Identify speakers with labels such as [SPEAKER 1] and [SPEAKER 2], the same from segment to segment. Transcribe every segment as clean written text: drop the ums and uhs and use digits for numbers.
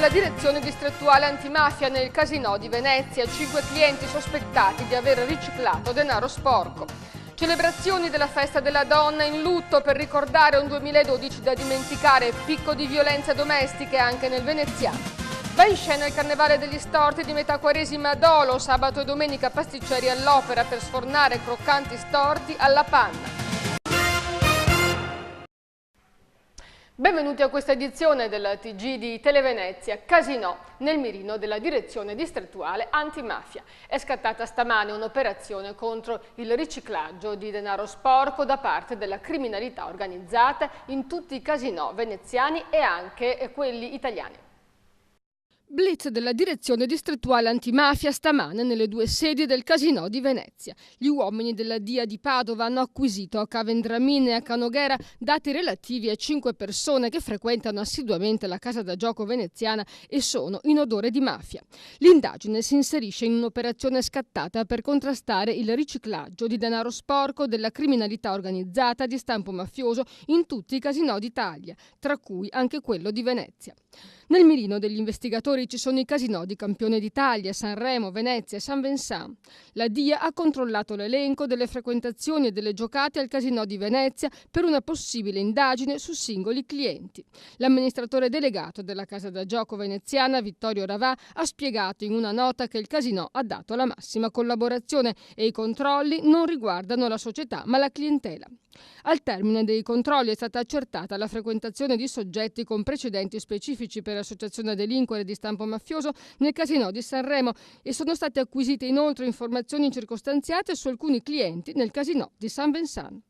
[SPEAKER 1] dalla direzione distrettuale antimafia nel casinò di Venezia, 5 clienti sospettati di aver riciclato denaro sporco. Celebrazioni della festa della donna in lutto per ricordare un 2012 da dimenticare, picco di violenze domestiche anche nel veneziano. Va in scena il Carnevale degli Storti di metà Quaresima a Dolo, sabato e domenica pasticceri all'opera per sfornare croccanti storti alla panna. Benvenuti a questa edizione della TG di Televenezia. Casinò nel mirino della direzione distrettuale antimafia. È scattata stamane un'operazione contro il riciclaggio di denaro sporco da parte della criminalità organizzata in tutti i casinò veneziani e anche quelli italiani. Blitz della direzione distrettuale antimafia stamane nelle 2 sedi del casinò di Venezia. Gli uomini della DIA di Padova hanno acquisito a Cavendramine e a Canoghera dati relativi a 5 persone che frequentano assiduamente la casa da gioco veneziana e sono in odore di mafia. L'indagine si inserisce in un'operazione scattata per contrastare il riciclaggio di denaro sporco della criminalità organizzata di stampo mafioso in tutti i casinò d'Italia, tra cui anche quello di Venezia. Nel mirino degli investigatori ci sono i casinò di Campione d'Italia, Sanremo, Venezia e San Vincent. La DIA ha controllato l'elenco delle frequentazioni e delle giocate al casinò di Venezia per una possibile indagine su singoli clienti. L'amministratore delegato della casa da gioco veneziana, Vittorio Ravà, ha spiegato in una nota che il casinò ha dato la massima collaborazione e i controlli non riguardano la società ma la clientela. Al termine dei controlli è stata accertata la frequentazione di soggetti con precedenti specifici per associazione a delinquere di stampo mafioso nel casinò di Sanremo e sono state acquisite inoltre informazioni circostanziate su alcuni clienti nel casinò di San Vincent.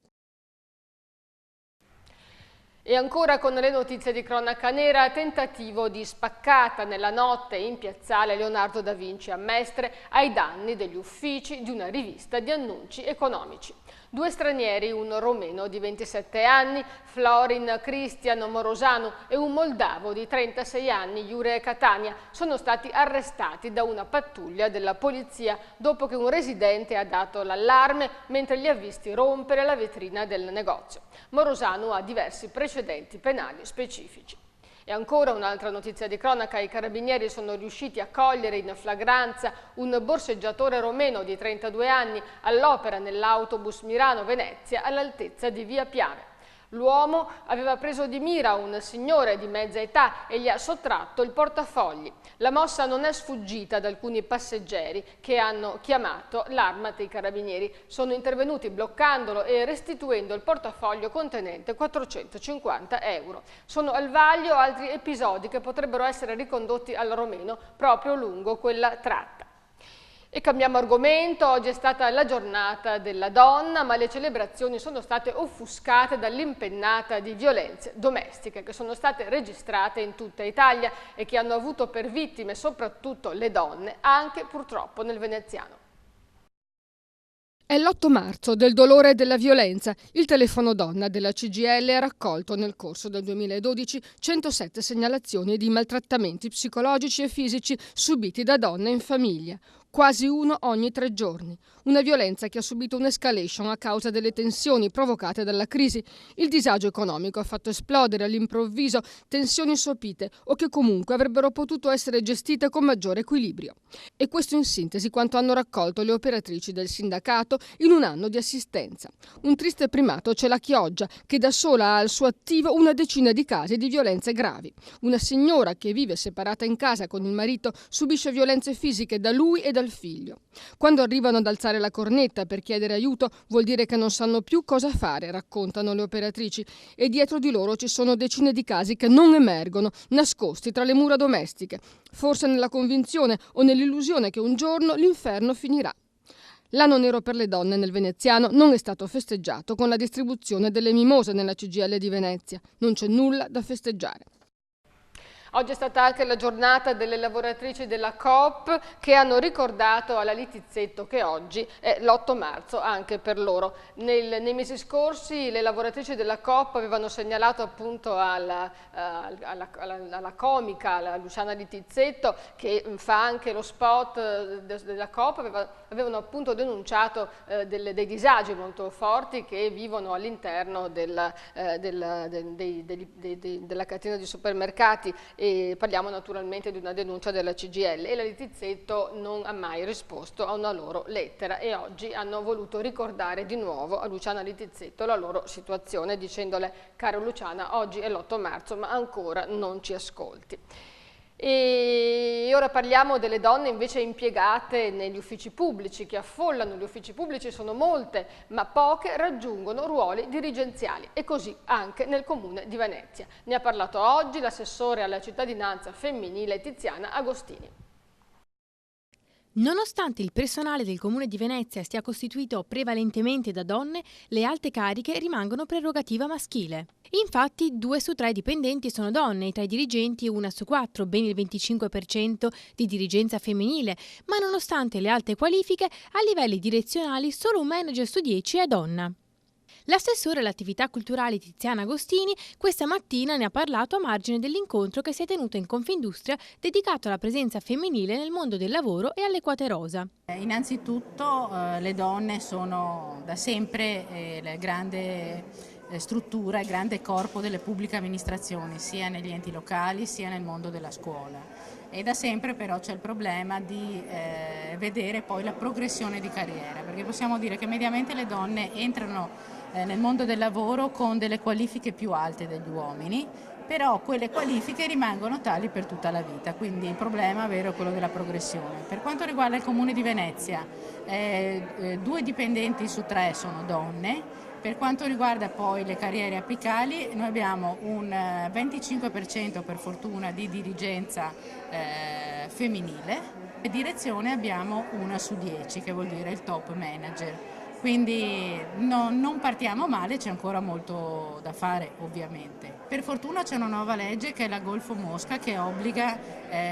[SPEAKER 1] E ancora con le notizie di cronaca nera, tentativo di spaccata nella notte in piazzale Leonardo da Vinci a Mestre ai danni degli uffici di una rivista di annunci economici. 2 stranieri, un romeno di 27 anni, Florin Cristian Morosanu, e un moldavo di 36 anni, Jure Catania, sono stati arrestati da una pattuglia della polizia dopo che un residente ha dato l'allarme mentre li ha visti rompere la vetrina del negozio. Morosanu ha diversi precedenti penali specifici. E ancora un'altra notizia di cronaca, i carabinieri sono riusciti a cogliere in flagranza un borseggiatore romeno di 32 anni all'opera nell'autobus Milano-Venezia all'altezza di via Piave. L'uomo aveva preso di mira un signore di mezza età e gli ha sottratto il portafogli. La mossa non è sfuggita ad alcuni passeggeri che hanno chiamato l'arma dei carabinieri. Sono intervenuti bloccandolo e restituendo il portafoglio contenente 450 euro. Sono al vaglio altri episodi che potrebbero essere ricondotti al romeno proprio lungo quella tratta. E cambiamo argomento, oggi è stata la giornata della donna, ma le celebrazioni sono state offuscate dall'impennata di violenze domestiche che sono state registrate in tutta Italia e che hanno avuto per vittime soprattutto le donne, anche purtroppo nel veneziano. È l'8 marzo del dolore e della violenza. Il telefono donna della CGIL ha raccolto nel corso del 2012 107 segnalazioni di maltrattamenti psicologici e fisici subiti da donne in famiglia. Quasi uno ogni 3 giorni. Una violenza che ha subito un'escalation a causa delle tensioni provocate dalla crisi. Il disagio economico ha fatto esplodere all'improvviso tensioni sopite o che comunque avrebbero potuto essere gestite con maggiore equilibrio. E questo in sintesi quanto hanno raccolto le operatrici del sindacato in un anno di assistenza. Un triste primato c'è la Chioggia, che da sola ha al suo attivo una decina di casi di violenze gravi. Una signora che vive separata in casa con il marito subisce violenze fisiche da lui e dal figlio. Quando arrivano ad alzare la cornetta per chiedere aiuto vuol dire che non sanno più cosa fare, raccontano le operatrici, e dietro di loro ci sono decine di casi che non emergono, nascosti tra le mura domestiche, forse nella convinzione o nell'illusione che un giorno l'inferno finirà. L'anno nero per le donne nel veneziano non è stato festeggiato con la distribuzione delle mimose nella CGIL di Venezia. Non c'è nulla da festeggiare. Oggi è stata anche la giornata delle lavoratrici della Coop che hanno ricordato alla Littizzetto che oggi è l'8 marzo anche per loro. Nei mesi scorsi le lavoratrici della Coop avevano segnalato appunto alla comica, alla Luciana Littizzetto, che fa anche lo spot della Coop, avevano appunto denunciato dei disagi molto forti che vivono all'interno della catena di supermercati e parliamo naturalmente di una denuncia della CGIL, e la Littizzetto non ha mai risposto a una loro lettera e oggi hanno voluto ricordare di nuovo a Luciana Littizzetto la loro situazione, dicendole: caro Luciana, oggi è l'8 marzo ma ancora non ci ascolti. E ora parliamo delle donne invece impiegate negli uffici pubblici, che affollano gli uffici pubblici. Sono molte, ma poche raggiungono ruoli dirigenziali, e così anche nel Comune di Venezia. Ne ha parlato oggi l'assessore alla cittadinanza femminile Tiziana Agostini.
[SPEAKER 2] Nonostante il personale del Comune di Venezia sia costituito prevalentemente da donne, le alte cariche rimangono prerogativa maschile. Infatti 2 su 3 dipendenti sono donne e tra i dirigenti 1 su 4, ben il 25% di dirigenza femminile, ma nonostante le alte qualifiche, a livelli direzionali solo un manager su 10 è donna. L'assessore alle attività culturali Tiziana Agostini questa mattina ne ha parlato a margine dell'incontro che si è tenuto in Confindustria dedicato alla presenza femminile nel mondo del lavoro e alle quote rosa.
[SPEAKER 3] Innanzitutto le donne sono da sempre la grande struttura, il grande corpo delle pubbliche amministrazioni, sia negli enti locali sia nel mondo della scuola. E da sempre però c'è il problema di vedere poi la progressione di carriera, perché possiamo dire che mediamente le donne entrano nel mondo del lavoro con delle qualifiche più alte degli uomini, però quelle qualifiche rimangono tali per tutta la vita, quindi il problema vero è quello della progressione. Per quanto riguarda il Comune di Venezia, 2 dipendenti su 3 sono donne. Per quanto riguarda poi le carriere apicali, noi abbiamo un 25% per fortuna di dirigenza femminile, e direzione abbiamo 1 su 10, che vuol dire il top manager. Quindi non partiamo male, c'è ancora molto da fare ovviamente. Per fortuna c'è una nuova legge che è la Golfo Mosca, che obbliga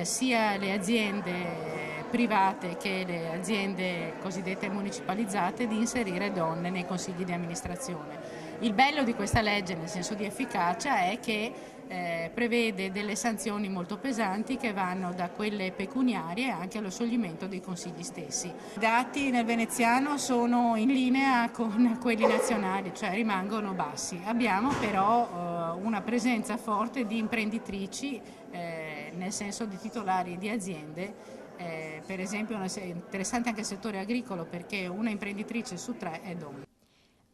[SPEAKER 3] sia le aziende private che le aziende cosiddette municipalizzate di inserire donne nei consigli di amministrazione. Il bello di questa legge, nel senso di efficacia, è che prevede delle sanzioni molto pesanti che vanno da quelle pecuniarie anche allo scioglimento dei consigli stessi. I dati nel veneziano sono in linea con quelli nazionali, cioè rimangono bassi. Abbiamo però una presenza forte di imprenditrici, nel senso di titolari di aziende. Per esempio è interessante anche il settore agricolo, perché una imprenditrice su 3 è donna.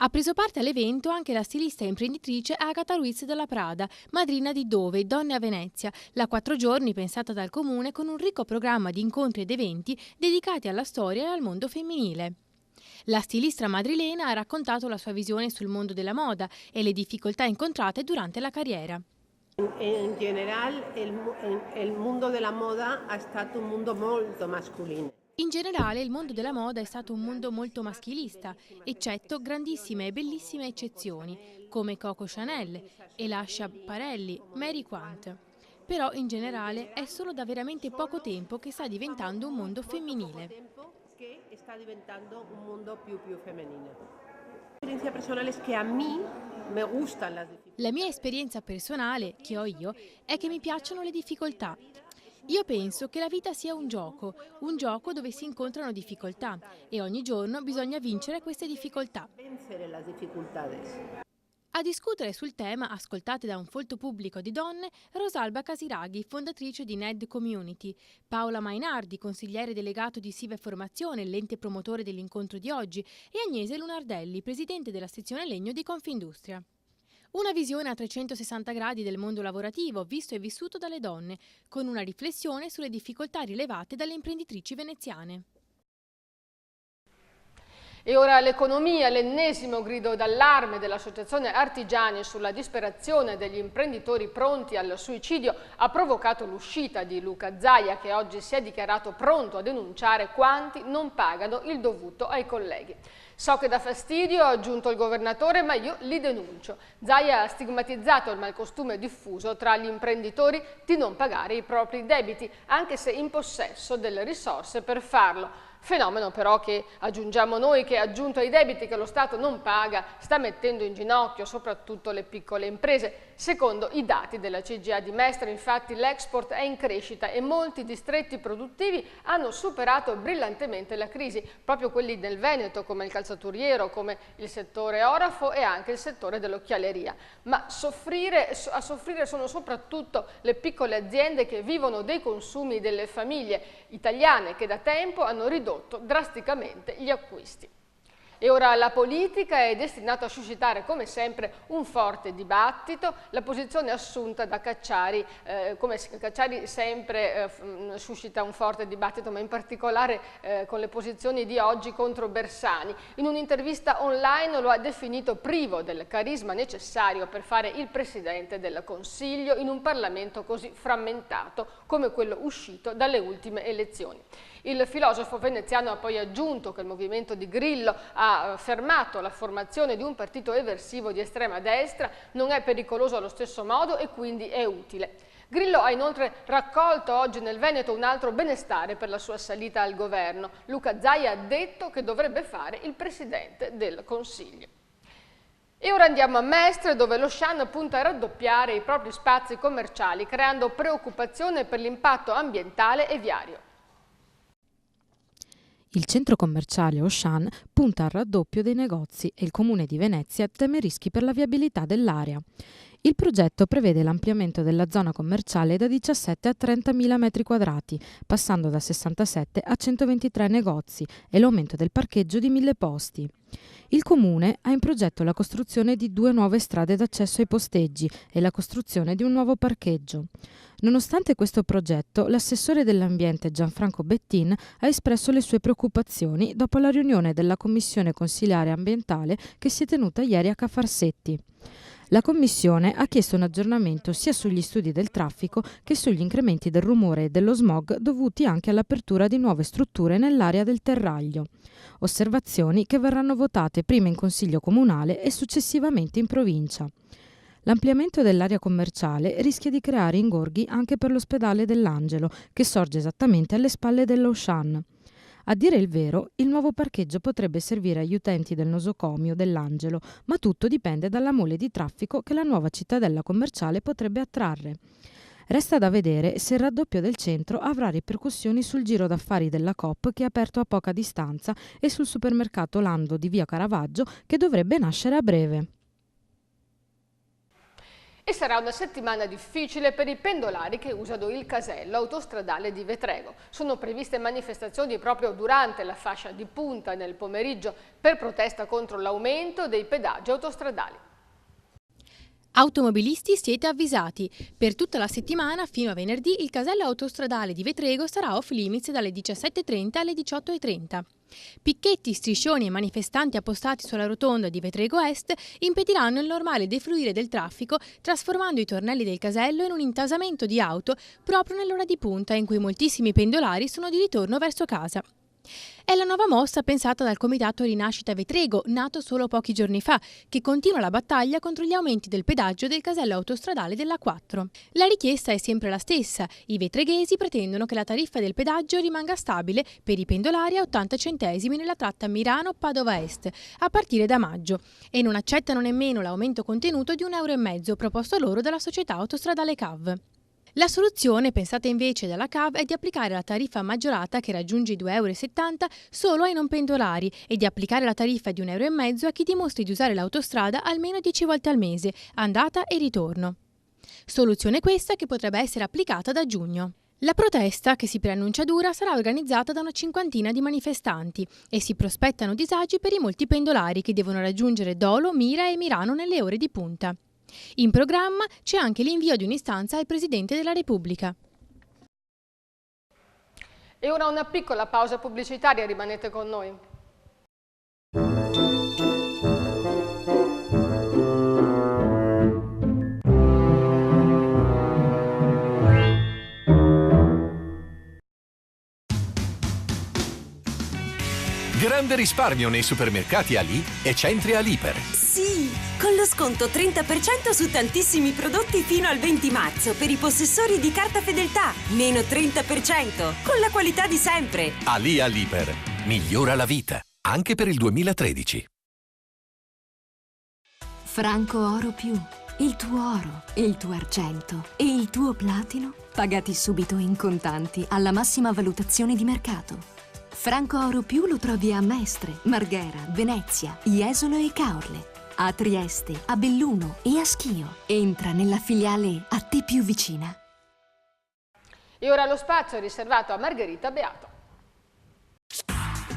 [SPEAKER 2] Ha preso parte all'evento anche la stilista e imprenditrice Agata Ruiz della Prada, madrina di Dove, Donne a Venezia, la 4 giorni pensata dal Comune con un ricco programma di incontri ed eventi dedicati alla storia e al mondo femminile. La stilista madrilena ha raccontato la sua visione sul mondo della moda e le difficoltà incontrate durante la carriera.
[SPEAKER 4] In generale il mondo della moda è stato un mondo molto masculino.
[SPEAKER 2] In generale il mondo della moda è stato un mondo molto maschilista, eccetto grandissime e bellissime eccezioni, come Coco Chanel, Elascia Parelli, Mary Quant. Però in generale è solo da veramente poco tempo che sta diventando un mondo femminile.
[SPEAKER 4] Che sta diventando un mondo più femminile. L'esperienza personale è che a me me gustan las difficoltà.
[SPEAKER 2] La mia esperienza personale, che ho io, è che mi piacciono le difficoltà. Io penso che la vita sia un gioco dove si incontrano difficoltà e ogni giorno bisogna vincere queste difficoltà. A discutere sul tema, ascoltate da un folto pubblico di donne, Rosalba Casiraghi, fondatrice di NED Community, Paola Mainardi, consigliere delegato di Sive Formazione, l'ente promotore dell'incontro di oggi, e Agnese Lunardelli, presidente della sezione Legno di Confindustria. Una visione a 360 gradi del mondo lavorativo visto e vissuto dalle donne, con una riflessione sulle difficoltà rilevate dalle imprenditrici veneziane.
[SPEAKER 1] E ora l'economia, l'ennesimo grido d'allarme dell'Associazione Artigiani sulla disperazione degli imprenditori pronti al suicidio ha provocato l'uscita di Luca Zaia, che oggi si è dichiarato pronto a denunciare quanti non pagano il dovuto ai colleghi. So che dà fastidio, ha aggiunto il governatore, ma io li denuncio. Zaia ha stigmatizzato il malcostume diffuso tra gli imprenditori di non pagare i propri debiti, anche se in possesso delle risorse per farlo. Fenomeno però che, aggiungiamo noi, che aggiunto ai debiti che lo Stato non paga, sta mettendo in ginocchio soprattutto le piccole imprese. Secondo i dati della CGIA di Mestre, infatti, l'export è in crescita e molti distretti produttivi hanno superato brillantemente la crisi, proprio quelli del Veneto, come il calzaturiero, come il settore orafo e anche il settore dell'occhialeria. Ma a soffrire sono soprattutto le piccole aziende che vivono dei consumi delle famiglie italiane che da tempo hanno ridotto drasticamente gli acquisti. E ora la politica è destinata a suscitare, come sempre, un forte dibattito. La posizione assunta da Cacciari, come Cacciari sempre suscita un forte dibattito, ma in particolare con le posizioni di oggi contro Bersani. In un'intervista online lo ha definito privo del carisma necessario per fare il Presidente del Consiglio in un Parlamento così frammentato come quello uscito dalle ultime elezioni. Il filosofo veneziano ha poi aggiunto che il movimento di Grillo ha fermato la formazione di un partito eversivo di estrema destra, non è pericoloso allo stesso modo e quindi è utile. Grillo ha inoltre raccolto oggi nel Veneto un altro benestare per la sua salita al governo. Luca Zaia ha detto che dovrebbe fare il Presidente del Consiglio. E ora andiamo a Mestre, dove l'Auchan punta a raddoppiare i propri spazi commerciali, creando preoccupazione per l'impatto ambientale e viario.
[SPEAKER 5] Il centro commerciale Auchan punta al raddoppio dei negozi e il Comune di Venezia teme rischi per la viabilità dell'area. Il progetto prevede l'ampliamento della zona commerciale da 17 a 30.000 metri quadrati, passando da 67 a 123 negozi e l'aumento del parcheggio di 1.000 posti. Il Comune ha in progetto la costruzione di 2 nuove strade d'accesso ai posteggi e la costruzione di un nuovo parcheggio. Nonostante questo progetto, l'assessore dell'ambiente Gianfranco Bettin ha espresso le sue preoccupazioni dopo la riunione della Commissione Consiliare Ambientale che si è tenuta ieri a Cafarsetti. La Commissione ha chiesto un aggiornamento sia sugli studi del traffico che sugli incrementi del rumore e dello smog dovuti anche all'apertura di nuove strutture nell'area del Terraglio. Osservazioni che verranno votate prima in Consiglio Comunale e successivamente in Provincia. L'ampliamento dell'area commerciale rischia di creare ingorghi anche per l'ospedale dell'Angelo, che sorge esattamente alle spalle dell'Auchan. A dire il vero, il nuovo parcheggio potrebbe servire agli utenti del nosocomio dell'Angelo, ma tutto dipende dalla mole di traffico che la nuova cittadella commerciale potrebbe attrarre. Resta da vedere se il raddoppio del centro avrà ripercussioni sul giro d'affari della Coop, che è aperto a poca distanza, e sul supermercato Lando di via Caravaggio, che dovrebbe nascere a breve.
[SPEAKER 1] E sarà una settimana difficile per i pendolari che usano il casello autostradale di Vetrego. Sono previste manifestazioni proprio durante la fascia di punta nel pomeriggio per protesta contro l'aumento dei pedaggi autostradali.
[SPEAKER 2] Automobilisti, siete avvisati. Per tutta la settimana, fino a venerdì, il casello autostradale di Vetrego sarà off limits dalle 17:30 alle 18:30. Picchetti, striscioni e manifestanti appostati sulla rotonda di Vetrego Est impediranno il normale defluire del traffico, trasformando i tornelli del casello in un intasamento di auto proprio nell'ora di punta in cui moltissimi pendolari sono di ritorno verso casa. È la nuova mossa pensata dal Comitato Rinascita Vetrego, nato solo pochi giorni fa, che continua la battaglia contro gli aumenti del pedaggio del casello autostradale della A4. La richiesta è sempre la stessa. I vetreghesi pretendono che la tariffa del pedaggio rimanga stabile per i pendolari a 80 centesimi nella tratta Milano-Padova Est, a partire da maggio, e non accettano nemmeno l'aumento contenuto di €1,50 proposto loro dalla società autostradale CAV. La soluzione, pensata invece dalla CAV, è di applicare la tariffa maggiorata, che raggiunge i €2,70, solo ai non pendolari e di applicare la tariffa di €1,50 a chi dimostri di usare l'autostrada almeno 10 volte al mese, andata e ritorno. Soluzione questa che potrebbe essere applicata da giugno. La protesta, che si preannuncia dura, sarà organizzata da una cinquantina di manifestanti e si prospettano disagi per i molti pendolari che devono raggiungere Dolo, Mira e Mirano nelle ore di punta. In programma c'è anche l'invio di un'istanza al Presidente della Repubblica.
[SPEAKER 1] E ora una piccola pausa pubblicitaria, rimanete con noi.
[SPEAKER 6] Grande risparmio nei supermercati Ali e centri Aliper.
[SPEAKER 7] Sì, con lo sconto 30% su tantissimi prodotti fino al 20 marzo per i possessori di carta fedeltà. Meno 30%, con la qualità di sempre.
[SPEAKER 6] Ali Aliper. Migliora la vita, anche per il 2013.
[SPEAKER 8] Franco Oro Più. Il tuo oro, il tuo argento e il tuo platino pagati subito in contanti alla massima valutazione di mercato. Franco Oro Più lo trovi a Mestre, Marghera, Venezia, Jesolo e Caorle, a Trieste, a Belluno e a Schio. Entra nella filiale a te più vicina.
[SPEAKER 1] E ora lo spazio è riservato a Margherita Beato.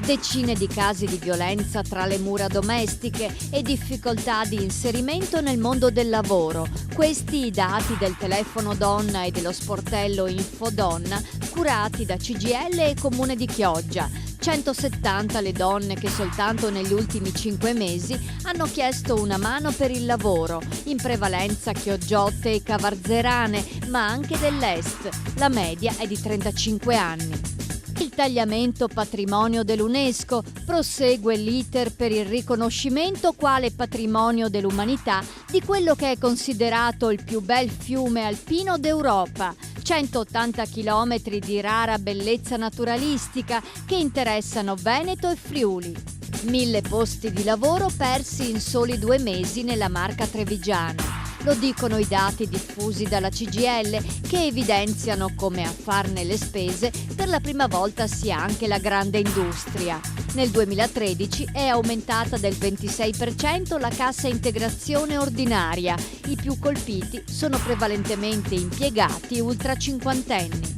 [SPEAKER 9] Decine di casi di violenza tra le mura domestiche e difficoltà di inserimento nel mondo del lavoro. Questi i dati del telefono donna e dello sportello Infodonna curati da CGIL e Comune di Chioggia. 170 le donne che soltanto negli ultimi 5 mesi hanno chiesto una mano per il lavoro, in prevalenza chioggiotte e cavarzerane, ma anche dell'est. La media è di 35 anni. Il tagliamento patrimonio dell'UNESCO. Prosegue l'iter per il riconoscimento quale patrimonio dell'umanità di quello che è considerato il più bel fiume alpino d'Europa. 180 chilometri di rara bellezza naturalistica che interessano Veneto e Friuli. 1000 posti di lavoro persi in soli 2 mesi nella Marca trevigiana. Lo dicono i dati diffusi dalla CGIL che evidenziano come a farne le spese per la prima volta sia anche la grande industria. Nel 2013 è aumentata del 26% la cassa integrazione ordinaria. I più colpiti sono prevalentemente impiegati ultra cinquantenni.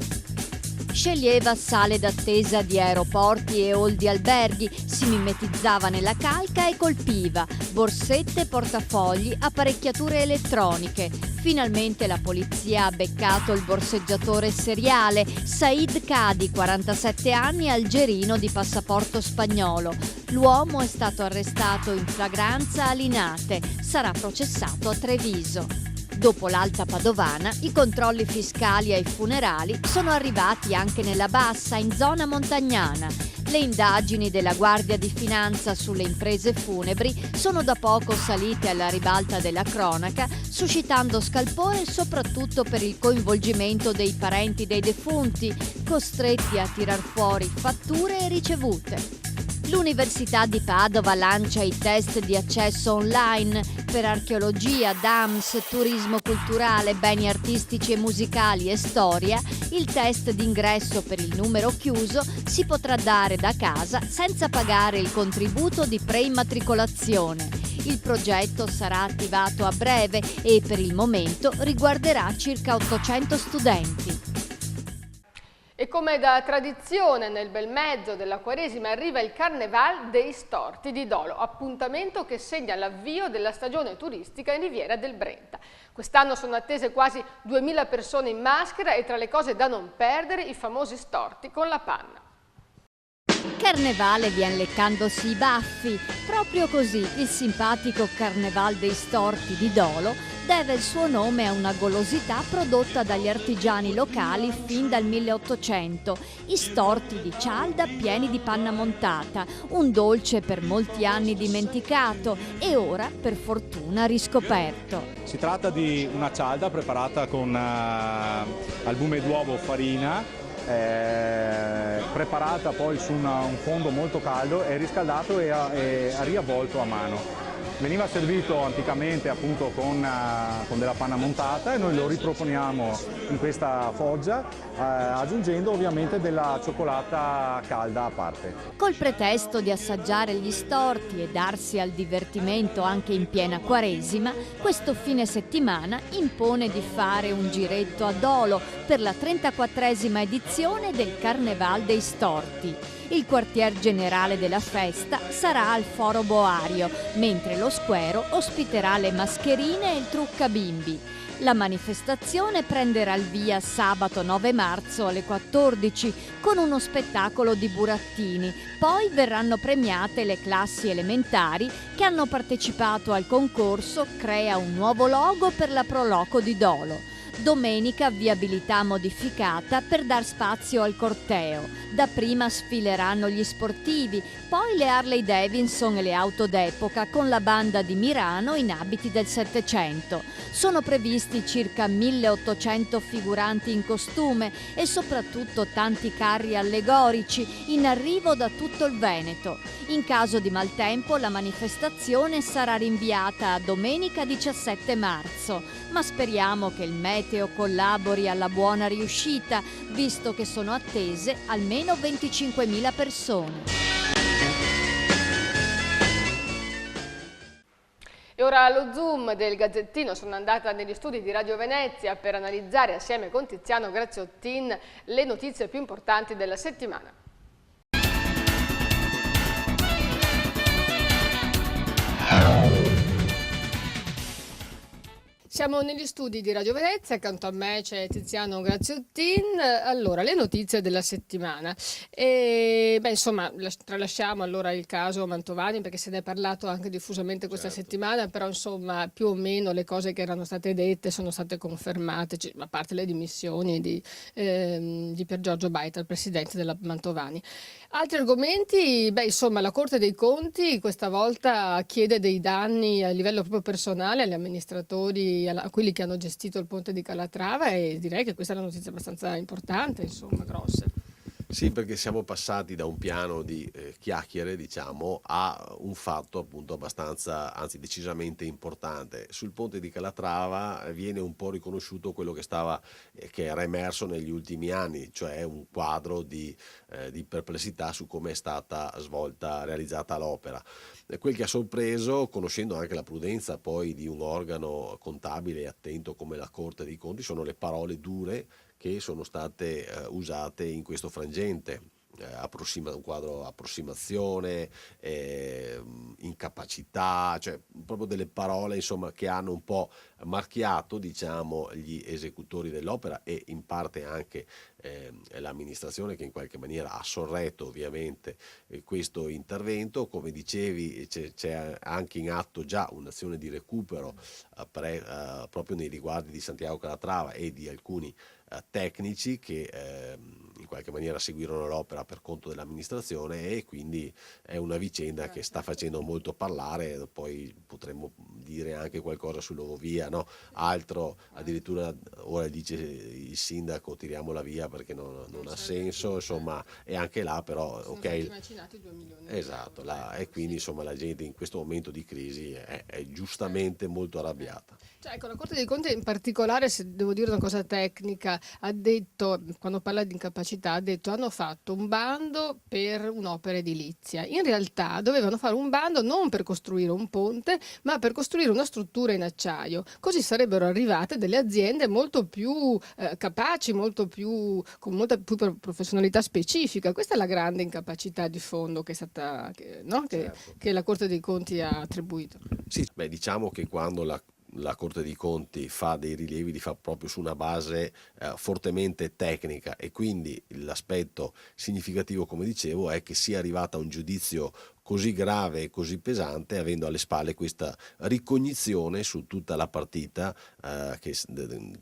[SPEAKER 9] Sceglieva sale d'attesa di aeroporti e hall di alberghi, si mimetizzava nella calca e colpiva, borsette, portafogli, apparecchiature elettroniche. Finalmente la polizia ha beccato il borseggiatore seriale, Said Kadi, 47 anni, algerino di passaporto spagnolo. L'uomo è stato arrestato in flagranza a Linate, sarà processato a Treviso. Dopo l'Alta Padovana, i controlli fiscali ai funerali sono arrivati anche nella Bassa, in zona montagnana. Le indagini della Guardia di Finanza sulle imprese funebri sono da poco salite alla ribalta della cronaca, suscitando scalpore soprattutto per il coinvolgimento dei parenti dei defunti, costretti a tirar fuori fatture e ricevute. L'Università di Padova lancia i test di accesso online per archeologia, DAMS, turismo culturale, beni artistici e musicali e storia. Il test d'ingresso per il numero chiuso si potrà dare da casa senza pagare il contributo di preimmatricolazione. Il progetto sarà attivato a breve e per il momento riguarderà circa 800 studenti.
[SPEAKER 1] E come da tradizione nel bel mezzo della Quaresima arriva il Carneval dei Storti di Dolo, appuntamento che segna l'avvio della stagione turistica in Riviera del Brenta. Quest'anno sono attese quasi 2000 persone in maschera e tra le cose da non perdere i famosi storti con la panna.
[SPEAKER 9] Carnevale vien leccandosi i baffi. Proprio così il simpatico Carneval dei Storti di Dolo deve il suo nome a una golosità prodotta dagli artigiani locali fin dal 1800, i storti di cialda pieni di panna montata, un dolce per molti anni dimenticato e ora per fortuna riscoperto.
[SPEAKER 10] Si tratta di una cialda preparata con albume d'uovo, farina, preparata poi su un fondo molto caldo e riscaldato e riavvolto a mano. Veniva servito anticamente appunto con della panna montata e noi lo riproponiamo in questa foggia aggiungendo ovviamente della cioccolata calda a parte.
[SPEAKER 9] Col pretesto di assaggiare gli storti e darsi al divertimento anche in piena Quaresima, questo fine settimana impone di fare un giretto a Dolo per la 34esima edizione del Carneval dei Storti. Il quartier generale della festa sarà al Foro Boario, mentre lo Squero ospiterà le mascherine e il trucca bimbi. La manifestazione prenderà il via sabato 9 marzo alle 14 con uno spettacolo di burattini. Poi verranno premiate le classi elementari che hanno partecipato al concorso Crea un nuovo logo per la Proloco di Dolo. Domenica viabilità modificata per dar spazio al corteo. Dapprima sfileranno gli sportivi, poi le Harley Davidson e le auto d'epoca con la banda di Mirano in abiti del Settecento. Sono previsti circa 1800 figuranti in costume e soprattutto tanti carri allegorici in arrivo da tutto il Veneto. In caso di maltempo la manifestazione sarà rinviata a domenica 17 marzo, ma speriamo che il meteo collabori alla buona riuscita, visto che sono attese almeno 25.000 persone.
[SPEAKER 1] E ora allo Zoom del Gazzettino sono andata negli studi di Radio Venezia per analizzare assieme con Tiziano Graziottin le notizie più importanti della settimana. Siamo negli studi di Radio Venezia, accanto a me c'è Tiziano Graziottin. Allora, le notizie della settimana. Insomma, tralasciamo allora il caso Mantovani perché se ne è parlato anche diffusamente questa settimana, però insomma più o meno le cose che erano state dette sono state confermate, a parte le dimissioni di Pier Giorgio Baita, il presidente della Mantovani. Altri argomenti, insomma la Corte dei Conti questa volta chiede dei danni a livello proprio personale agli amministratori, a quelli che hanno gestito il ponte di Calatrava, e direi che questa è una notizia abbastanza importante, insomma, grossa.
[SPEAKER 11] Sì, perché siamo passati da un piano di chiacchiere, diciamo, a un fatto appunto abbastanza, anzi decisamente importante. Sul ponte di Calatrava viene un po' riconosciuto quello che era emerso negli ultimi anni, cioè un quadro di perplessità su come è stata realizzata l'opera. Quel che ha sorpreso, conoscendo anche la prudenza poi di un organo contabile e attento come la Corte dei Conti, sono le parole dure che sono state usate in questo frangente. Un quadro approssimazione, incapacità, cioè proprio delle parole insomma che hanno un po' marchiato, diciamo, gli esecutori dell'opera e in parte anche l'amministrazione, che in qualche maniera ha sorretto ovviamente questo intervento. Come dicevi, c'è anche in atto già un'azione di recupero proprio nei riguardi di Santiago Calatrava e di alcuni tecnici che in qualche maniera seguirono l'opera per conto dell'amministrazione, e quindi è una vicenda che sta facendo molto parlare. Poi potremmo dire anche qualcosa sull'Eurovia, no? Altro, addirittura ora dice il sindaco tiriamola via perché non ha senso, insomma, e anche là però
[SPEAKER 1] sono
[SPEAKER 11] ok,
[SPEAKER 1] macinati 2 milioni
[SPEAKER 11] esatto, e quindi insomma la gente in questo momento di crisi è giustamente molto arrabbiata.
[SPEAKER 1] Cioè, ecco, la Corte dei Conti in particolare, se devo dire una cosa tecnica, ha detto, quando parla di incapacità, ha detto hanno fatto un bando per un'opera edilizia. In realtà dovevano fare un bando non per costruire un ponte, ma per costruire una struttura in acciaio. Così sarebbero arrivate delle aziende molto più capaci, con molta più professionalità specifica. Questa è la grande incapacità di fondo che è stata, che la Corte dei Conti ha attribuito.
[SPEAKER 11] Sì, diciamo che quando la Corte dei Conti fa dei rilievi, li fa proprio su una base fortemente tecnica, e quindi l'aspetto significativo, come dicevo, è che sia arrivata a un giudizio così grave e così pesante, avendo alle spalle questa ricognizione su tutta la partita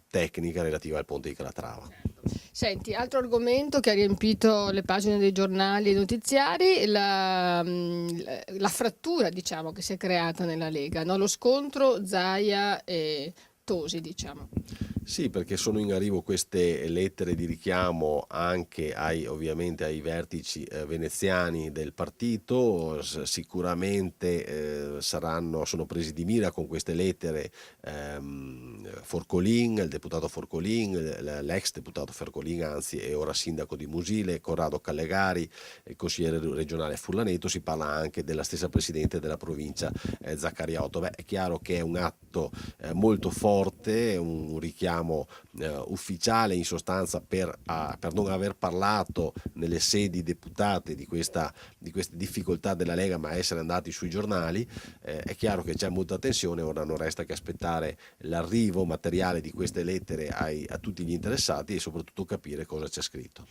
[SPEAKER 11] tecnica relativa al ponte di Calatrava.
[SPEAKER 1] Senti, altro argomento che ha riempito le pagine dei giornali e notiziari, la frattura, diciamo, che si è creata nella Lega, no? Lo scontro Zaia e Tosi, diciamo.
[SPEAKER 11] Sì, perché sono in arrivo queste lettere di richiamo anche ovviamente ai vertici veneziani del partito. Sicuramente sono presi di mira con queste lettere Forcolin, il deputato Forcolin, l'ex deputato Forcolin, anzi è ora sindaco di Musile, Corrado Callegari, il consigliere regionale Furlaneto. Si parla anche della stessa presidente della provincia Zaccariotto. È chiaro che è un atto molto forte, un richiamo ufficiale in sostanza per non aver parlato nelle sedi deputate di queste difficoltà della Lega, ma essere andati sui giornali. È chiaro che c'è molta tensione, ora non resta che aspettare l'arrivo materiale di queste lettere a tutti gli interessati e soprattutto capire cosa c'è scritto.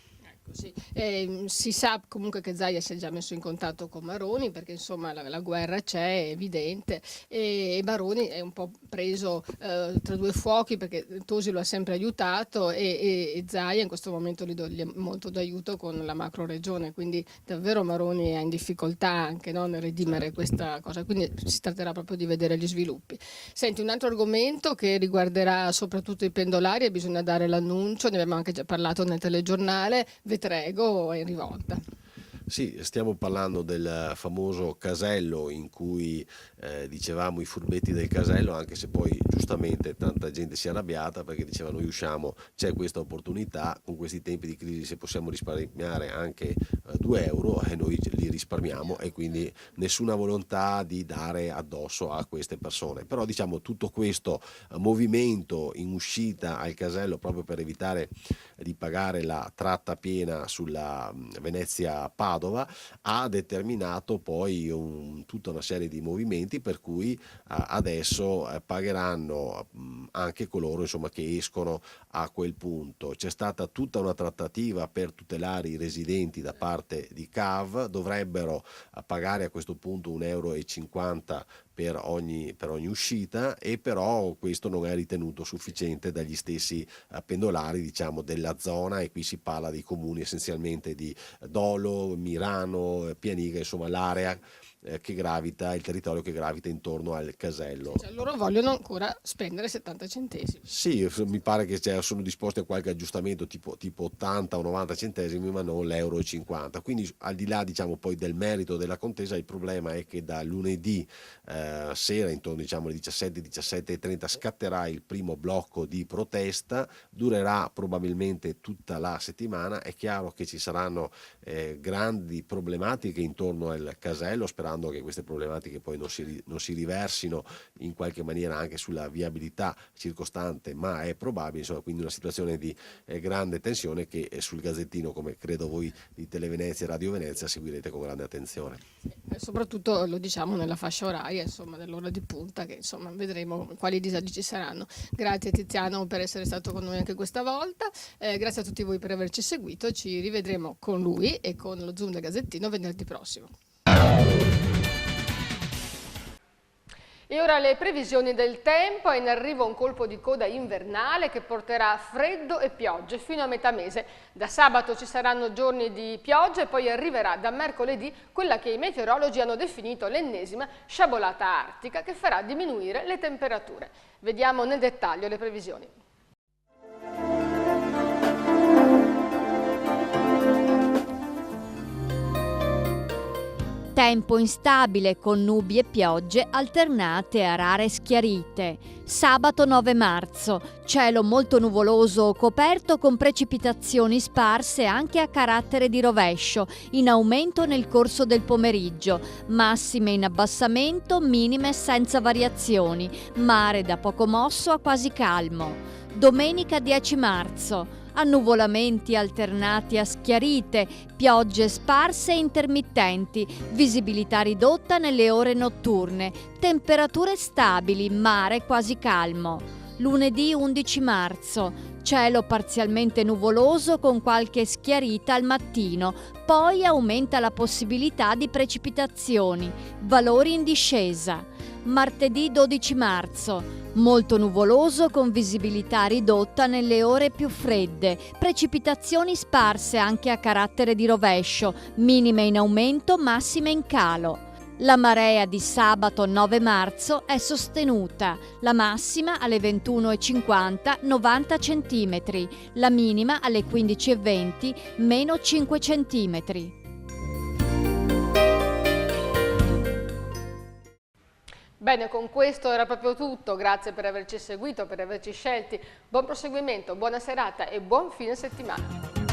[SPEAKER 1] Si sa comunque che Zaia si è già messo in contatto con Maroni, perché insomma la guerra c'è, è evidente, e Maroni è un po' preso tra due fuochi, perché Tosi lo ha sempre aiutato e Zaia in questo momento gli è molto d'aiuto con la macro regione, quindi davvero Maroni è in difficoltà anche, no, nel redimere questa cosa, quindi si tratterà proprio di vedere gli sviluppi. Senti, un altro argomento che riguarderà soprattutto i pendolari, e bisogna dare l'annuncio, ne abbiamo anche già parlato nel telegiornale, Vetrego è in rivolta.
[SPEAKER 11] Sì, stiamo parlando del famoso casello in cui dicevamo i furbetti del casello, anche se poi giustamente tanta gente si è arrabbiata perché diceva noi usciamo, c'è questa opportunità, con questi tempi di crisi se possiamo risparmiare anche 2 euro e noi li risparmiamo, e quindi nessuna volontà di dare addosso a queste persone. Però diciamo tutto questo movimento in uscita al casello proprio per evitare di pagare la tratta piena sulla Venezia-Padova ha determinato poi tutta una serie di movimenti per cui adesso pagheranno anche coloro insomma che escono a quel punto. C'è stata tutta una trattativa per tutelare i residenti da parte di CAV, dovrebbero pagare a questo punto 1,50 euro per ogni uscita, e però questo non è ritenuto sufficiente dagli stessi pendolari diciamo della zona, e qui si parla dei comuni essenzialmente di Dolo, Mirano, Pianiga, insomma l'area che gravita, il territorio che gravita intorno al casello.
[SPEAKER 1] Cioè, loro vogliono ancora spendere 70 centesimi.
[SPEAKER 11] Sì, mi pare che sono disposti a qualche aggiustamento tipo 80 o 90 centesimi, ma non l'1,50 euro. Quindi al di là diciamo poi del merito della contesa, il problema è che da lunedì sera intorno diciamo alle 17:30 scatterà il primo blocco di protesta, durerà probabilmente tutta la settimana. È chiaro che ci saranno grandi problematiche intorno al casello, sperando che queste problematiche poi non si riversino in qualche maniera anche sulla viabilità circostante, ma è probabile, insomma, quindi una situazione di grande tensione che sul Gazzettino, come credo voi di Televenezia e Radio Venezia, seguirete con grande attenzione.
[SPEAKER 1] Soprattutto lo diciamo nella fascia oraria, insomma, dell'ora di punta, che insomma vedremo quali disagi ci saranno. Grazie Tiziano per essere stato con noi anche questa volta, grazie a tutti voi per averci seguito, ci rivedremo con lui e con lo Zoom del Gazzettino venerdì prossimo. E ora le previsioni del tempo. È in arrivo un colpo di coda invernale che porterà freddo e piogge fino a metà mese. Da sabato ci saranno giorni di pioggia e poi arriverà da mercoledì quella che i meteorologi hanno definito l'ennesima sciabolata artica che farà diminuire le temperature. Vediamo nel dettaglio le previsioni.
[SPEAKER 9] Tempo instabile con nubi e piogge alternate a rare schiarite. Sabato 9 marzo, cielo molto nuvoloso o coperto con precipitazioni sparse anche a carattere di rovescio, in aumento nel corso del pomeriggio, massime in abbassamento, minime senza variazioni, mare da poco mosso a quasi calmo. Domenica 10 marzo. Annuvolamenti alternati a schiarite, piogge sparse e intermittenti, visibilità ridotta nelle ore notturne, temperature stabili, mare quasi calmo. Lunedì 11 marzo, cielo parzialmente nuvoloso con qualche schiarita al mattino, poi aumenta la possibilità di precipitazioni, valori in discesa. Martedì 12 marzo, molto nuvoloso con visibilità ridotta nelle ore più fredde, precipitazioni sparse anche a carattere di rovescio, minime in aumento, massime in calo. La marea di sabato 9 marzo è sostenuta, la massima alle 21:50 90 cm, la minima alle 15:20 meno 5 cm.
[SPEAKER 1] Bene, con questo era proprio tutto, grazie per averci seguito, per averci scelti, buon proseguimento, buona serata e buon fine settimana.